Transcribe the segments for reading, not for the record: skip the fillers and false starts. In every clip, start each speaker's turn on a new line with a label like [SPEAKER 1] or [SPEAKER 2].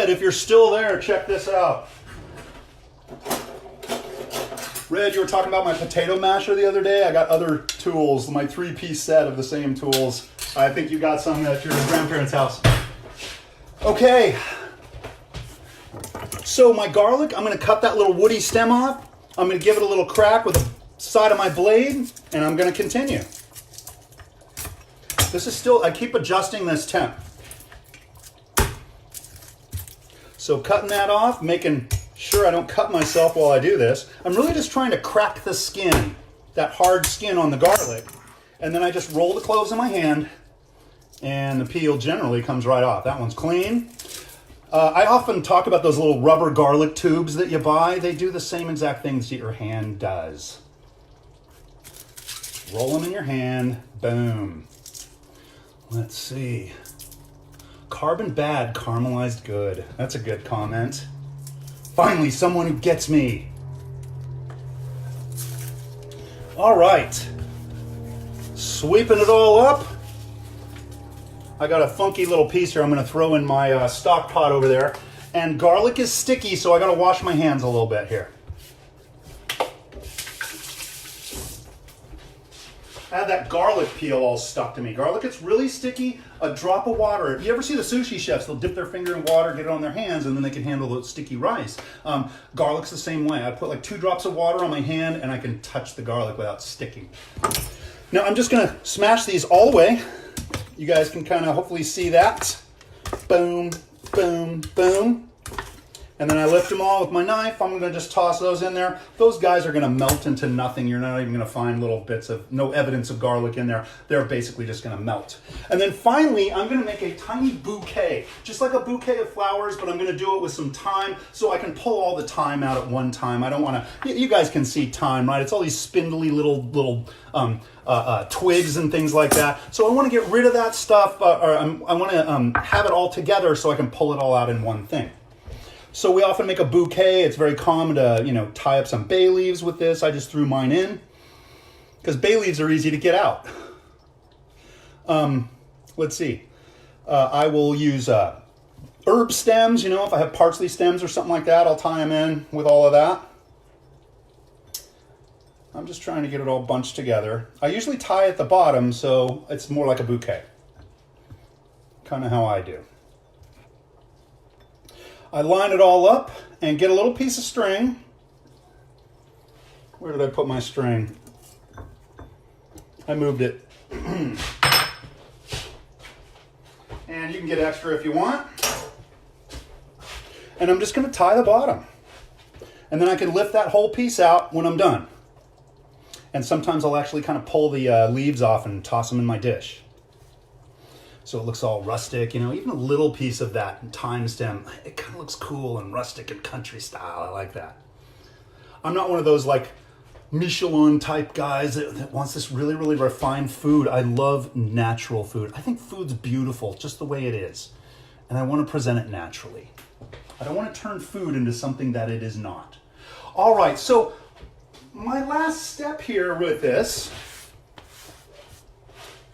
[SPEAKER 1] Red, if you're still there, check this out. Red, you were talking about my potato masher the other day. I got other tools, my 3-piece set of the same tools. I think you got some at your grandparents' house. Okay. So my garlic, I'm going to cut that little woody stem off. I'm going to give it a little crack with the side of my blade, and I'm going to continue. This is still, I keep adjusting this temp. So cutting that off, making sure I don't cut myself while I do this. I'm really just trying to crack the skin, that hard skin on the garlic. And then I just roll the cloves in my hand, and the peel generally comes right off. That one's clean. I often talk about those little rubber garlic tubes that you buy. They do the same exact things that your hand does. Roll them in your hand, boom. Let's see. Carbon bad, caramelized good. That's a good comment. Finally, someone who gets me. All right. Sweeping it all up. I got a funky little piece here I'm going to throw in my stock pot over there. And garlic is sticky, so I got to wash my hands a little bit here. I had that garlic peel all stuck to me. Garlic, it's really sticky. A drop of water. You ever see the sushi chefs? They'll dip their finger in water, get it on their hands, and then they can handle the sticky rice. Garlic's the same way. I put like 2 drops of water on my hand, and I can touch the garlic without sticking. Now I'm just going to smash these all the way. You guys can kind of hopefully see that. Boom, boom, boom. And then I lift them all with my knife. I'm going to just toss those in there. Those guys are going to melt into nothing. You're not even going to find little bits of, no evidence of garlic in there. They're basically just going to melt. And then finally, I'm going to make a tiny bouquet. Just like a bouquet of flowers, but I'm going to do it with some thyme so I can pull all the thyme out at one time. I don't want to, you guys can see thyme, right? It's all these spindly little twigs and things like that. So I want to get rid of that stuff, I want to have it all together so I can pull it all out in one thing. So we often make a bouquet. It's very common to, tie up some bay leaves with this. I just threw mine in because bay leaves are easy to get out. Let's see. I will use herb stems. If I have parsley stems or something like that, I'll tie them in with all of that. I'm just trying to get it all bunched together. I usually tie at the bottom, so it's more like a bouquet. Kind of how I do. I line it all up and get a little piece of string. Where did I put my string? I moved it. And you can get extra if you want. And I'm just going to tie the bottom. And then I can lift that whole piece out when I'm done. And sometimes I'll actually kind of pull the leaves off and toss them in my dish. So it looks all rustic, even a little piece of that thyme stem, it kind of looks cool and rustic and country style. I like that. I'm not one of those like Michelin type guys that wants this really, really refined food. I love natural food. I think food's beautiful just the way it is. And I want to present it naturally. I don't want to turn food into something that it is not. All right, so my last step here with this,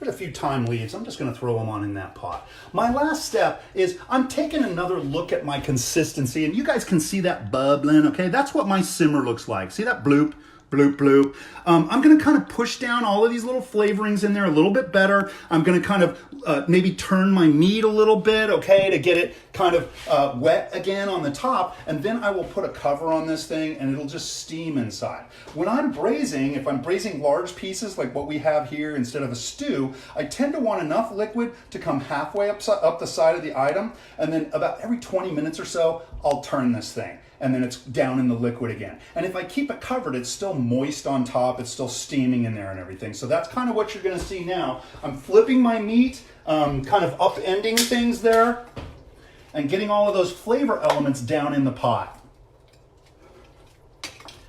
[SPEAKER 1] a few thyme leaves. I'm just going to throw them on in that pot. My last step is I'm taking another look at my consistency, and you guys can see that bubbling, okay? That's what my simmer looks like. See that bloop, bloop, bloop? I'm going to kind of push down all of these little flavorings in there a little bit better. I'm going to kind of maybe turn my meat a little bit, okay, to get it kind of wet again on the top, and then I will put a cover on this thing and it'll just steam inside. When I'm braising, if I'm braising large pieces like what we have here instead of a stew, I tend to want enough liquid to come halfway up the side of the item, and then about every 20 minutes or so, I'll turn this thing. And then it's down in the liquid again. And if I keep it covered, it's still moist on top. It's still steaming in there and everything. So that's kind of what you're going to see now. I'm flipping my meat, kind of upending things there, and getting all of those flavor elements down in the pot.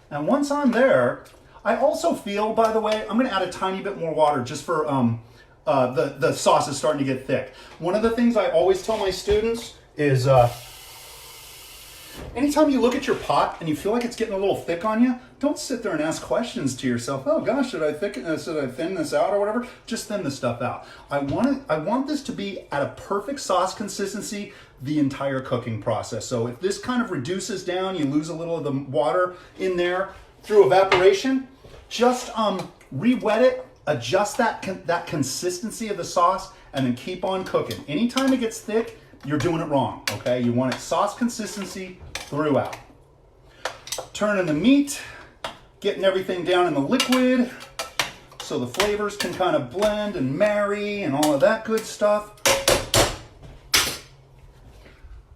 [SPEAKER 1] And once I'm there, I also feel, by the way, I'm going to add a tiny bit more water just for the sauce is starting to get thick. One of the things I always tell my students is anytime you look at your pot and you feel like it's getting a little thick on you, don't sit there and ask questions to yourself. Oh gosh, should I thin this out or whatever? Just thin this stuff out. I want this to be at a perfect sauce consistency the entire cooking process. So if this kind of reduces down, you lose a little of the water in there through evaporation, just re-wet it, adjust that consistency of the sauce, and then keep on cooking. Anytime it gets thick, you're doing it wrong, okay? You want it sauce consistency throughout. Turning the meat, getting everything down in the liquid so the flavors can kind of blend and marry and all of that good stuff.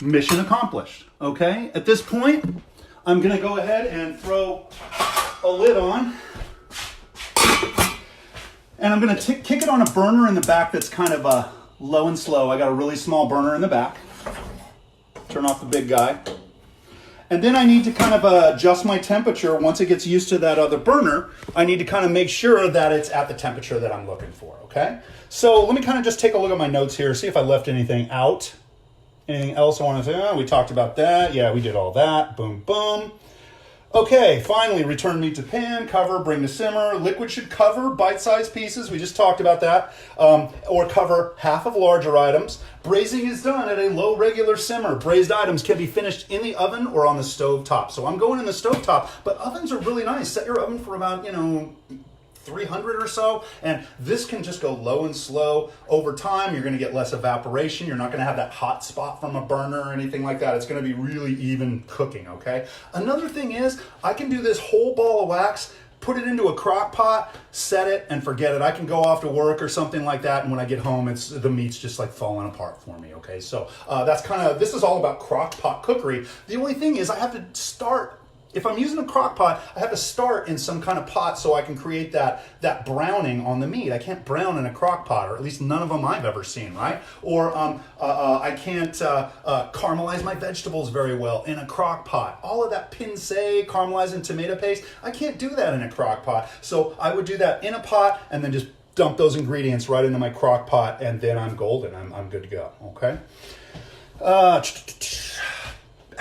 [SPEAKER 1] Mission accomplished, okay? At this point, I'm gonna go ahead and throw a lid on, and I'm gonna kick it on a burner in the back that's kind of low and slow. I got a really small burner in the back. Turn off the big guy. And then I need to kind of adjust my temperature. Once it gets used to that other burner, I need to kind of make sure that it's at the temperature that I'm looking for, okay? So let me kind of just take a look at my notes here, see if I left anything out. Anything else I want to say? Oh, we talked about that. Yeah, we did all that. Boom, boom. Okay, finally, return meat to pan, cover, bring to simmer. Liquid should cover bite-sized pieces. We just talked about that. Or cover half of larger items. Braising is done at a low regular simmer. Braised items can be finished in the oven or on the stove top. So I'm going in the stove top, but ovens are really nice. Set your oven for about, 300 or so, and this can just go low and slow. Over time, you're going to get less evaporation. You're not going to have that hot spot from a burner or anything like that. It's going to be really even cooking, okay? Another thing is, I can do this whole ball of wax, put it into a crock pot, set it, and forget it. I can go off to work or something like that, and when I get home, the meat's just like falling apart for me, okay? So this is all about crock pot cookery. The only thing is I have to start. If I'm using a crock pot, I have to start in some kind of pot so I can create that browning on the meat. I can't brown in a crock pot, or at least none of them I've ever seen, right? Or I can't caramelize my vegetables very well in a crock pot. All of that pince, caramelizing tomato paste, I can't do that in a crock pot. So I would do that in a pot and then just dump those ingredients right into my crock pot, and then I'm golden. I'm good to go, okay?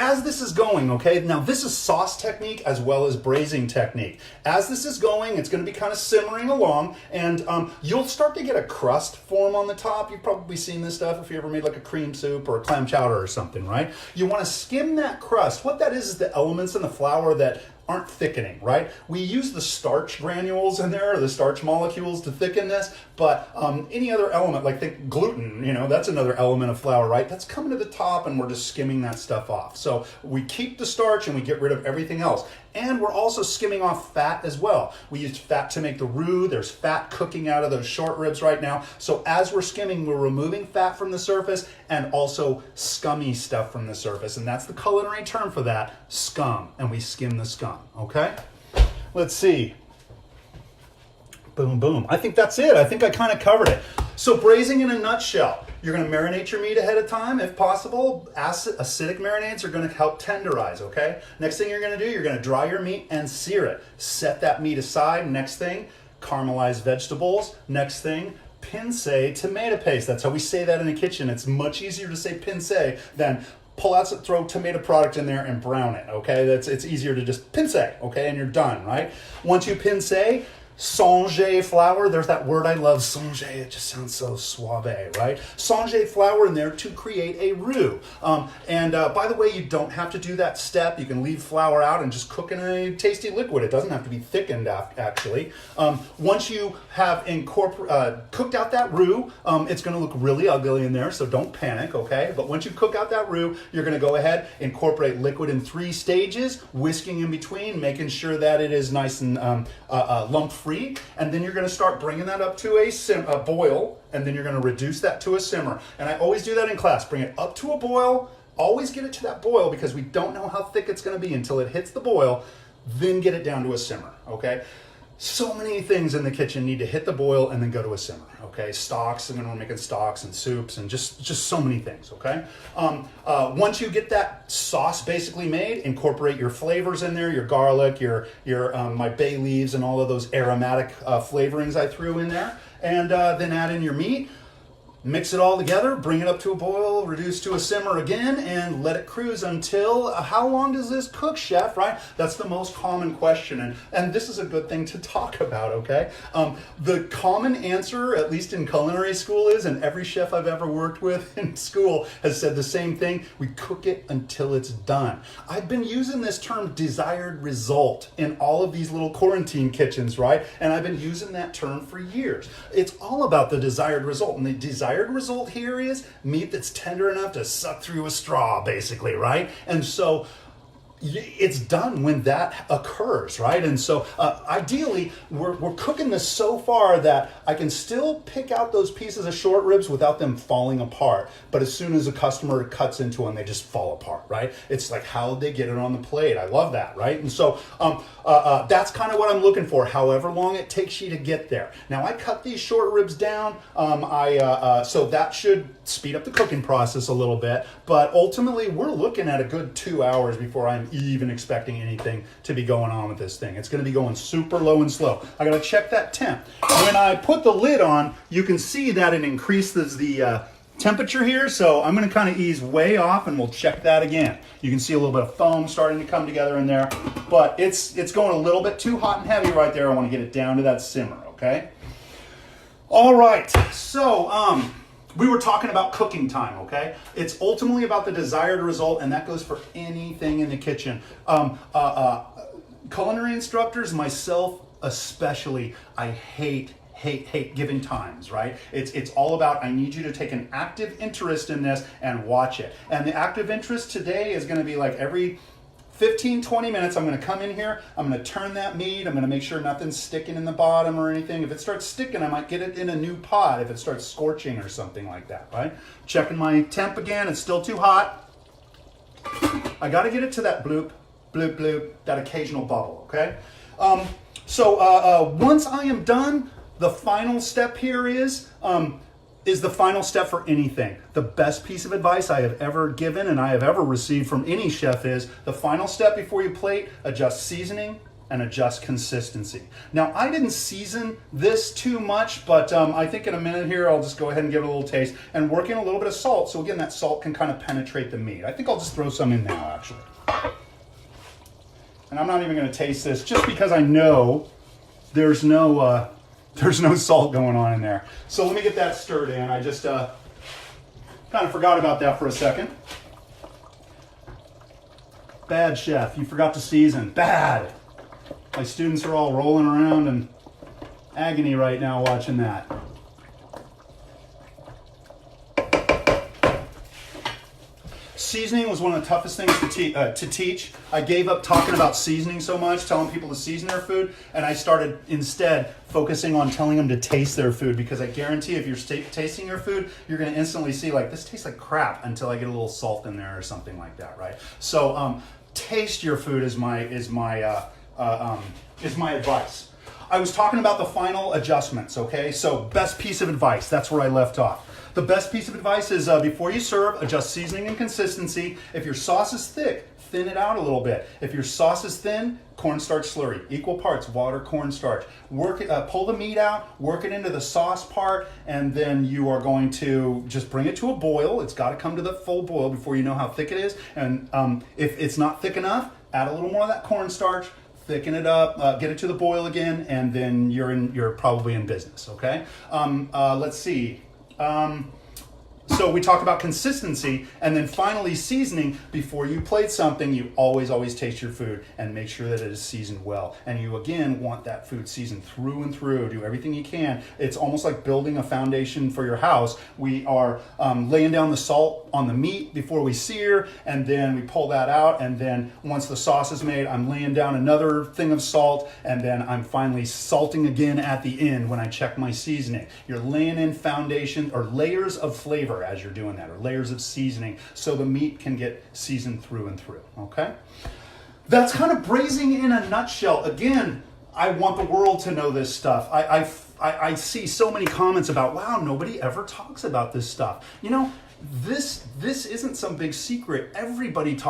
[SPEAKER 1] As this is going, okay, now this is sauce technique as well as braising technique. As this is going, it's going to be kind of simmering along, and you'll start to get a crust form on the top. You've probably seen this stuff if you ever made like a cream soup or a clam chowder or something, right? You want to skim that crust. What that is the elements in the flour that aren't thickening, right? We use the starch granules in there, or the starch molecules to thicken this, but any other element, like think gluten, that's another element of flour, right? That's coming to the top and we're just skimming that stuff off. So we keep the starch and we get rid of everything else. And we're also skimming off fat as well. We used fat to make the roux. There's fat cooking out of those short ribs right now. So as we're skimming, we're removing fat from the surface and also scummy stuff from the surface. And that's the culinary term for that, scum. And we skim the scum, okay? Let's see. Boom, boom. I think that's it. I think I kind of covered it. So braising in a nutshell. You're going to marinate your meat ahead of time, if possible. Acidic marinades are going to help tenderize, okay? Next thing you're going to do, you're going to dry your meat and sear it. Set that meat aside. Next thing, caramelized vegetables. Next thing, pince tomato paste. That's how we say that in the kitchen. It's much easier to say pince than pull out, throw tomato product in there and brown it, okay? It's easier to just pince, okay? And you're done, right? Once you pince, Songe flour, there's that word I love, songe, it just sounds so suave, right? Songe flour in there to create a roux. By the way, you don't have to do that step. You can leave flour out and just cook in a tasty liquid. It doesn't have to be thickened, actually. Once you have cooked out that roux, it's gonna look really ugly in there, so don't panic, okay? But once you cook out that roux, you're gonna go ahead, incorporate liquid in 3 stages, whisking in between, making sure that it is nice and lump-free. And then you're going to start bringing that up to a boil, and then you're going to reduce that to a simmer. And I always do that in class. Bring it up to a boil. Always get it to that boil because we don't know how thick it's going to be until it hits the boil. Then get it down to a simmer, okay? So many things in the kitchen need to hit the boil and then go to a simmer, okay? Stocks, we're making stocks and soups and just so many things, okay? Once you get that sauce basically made, incorporate your flavors in there, your garlic, your my bay leaves and all of those aromatic flavorings I threw in there, and then add in your meat. Mix it all together, bring it up to a boil, reduce to a simmer again, and let it cruise until, how long does this cook, chef, right? That's the most common question, and this is a good thing to talk about, okay? The common answer, at least in culinary school, is, and every chef I've ever worked with in school has said the same thing, we cook it until it's done. I've been using this term desired result in all of these little quarantine kitchens, right? And I've been using that term for years. It's all about the desired result, and the desired result here is meat that's tender enough to suck through a straw, basically, right? And so it's done when that occurs, right? And so ideally, we're cooking this so far that I can still pick out those pieces of short ribs without them falling apart. But as soon as a customer cuts into them, they just fall apart, right? It's like how they get it on the plate. I love that, right? And so that's kind of what I'm looking for, however long it takes you to get there. Now, I cut these short ribs down, so that should speed up the cooking process a little bit. But ultimately, we're looking at a good 2 hours before I'm even expecting anything to be going on with this thing. It's going to be going super low and slow. I got to check that temp. When I put the lid on, you can see that it increases the temperature here, so I'm going to kind of ease way off, and we'll check that again. You can see a little bit of foam starting to come together in there, but it's going a little bit too hot and heavy right there. I want to get it down to that simmer, okay? All right, so we were talking about cooking time, okay? It's ultimately about the desired result, and that goes for anything in the kitchen. Culinary instructors, myself especially, I hate giving times, right? It's all about, I need you to take an active interest in this and watch it. And the active interest today is going to be like every 15, 20 minutes, I'm going to come in here, I'm going to turn that meat, I'm going to make sure nothing's sticking in the bottom or anything. If it starts sticking, I might get it in a new pot if it starts scorching or something like that, right? Checking my temp again, it's still too hot. I got to get it to that bloop, bloop, bloop, that occasional bubble, okay? Once I am done, the final step here is the final step for anything. The best piece of advice I have ever given and I have ever received from any chef is the final step before you plate, adjust seasoning and adjust consistency. Now, I didn't season this too much, but I think in a minute here, I'll just go ahead and give it a little taste and work in a little bit of salt. So again, that salt can kind of penetrate the meat. I think I'll just throw some in now, actually. And I'm not even gonna taste this just because I know there's no salt going on in there. So let me get that stirred in. I just kind of forgot about that for a second. Bad chef, you forgot to season. Bad. My students are all rolling around in agony right now watching that. Seasoning was one of the toughest things to teach. I gave up talking about seasoning so much, telling people to season their food, and I started instead focusing on telling them to taste their food, because I guarantee if you're tasting your food, you're going to instantly see like, this tastes like crap until I get a little salt in there or something like that, right? So taste your food is my advice. I was talking about the final adjustments, okay? So best piece of advice, that's where I left off. The best piece of advice is before you serve, adjust seasoning and consistency. If your sauce is thick, thin it out a little bit. If your sauce is thin, cornstarch slurry, equal parts water, cornstarch. Pull the meat out, work it into the sauce part, and then you are going to just bring it to a boil. It's got to come to the full boil before you know how thick it is. And if it's not thick enough, add a little more of that cornstarch, thicken it up, get it to the boil again, and then you're probably in business, okay? Let's see. So we talked about consistency, and then finally seasoning. Before you plate something, you always taste your food and make sure that it is seasoned well. And you again want that food seasoned through and through. Do everything you can. It's almost like building a foundation for your house. We are laying down the salt on the meat before we sear, and then we pull that out, and then once the sauce is made, I'm laying down another thing of salt, and then I'm finally salting again at the end when I check my seasoning. You're laying in foundation or layers of flavor as you're doing that, or layers of seasoning, so the meat can get seasoned through and through, okay? That's kind of braising in a nutshell. Again, I want the world to know this stuff. I see so many comments about, wow, nobody ever talks about this stuff. You know, this isn't some big secret. Everybody talks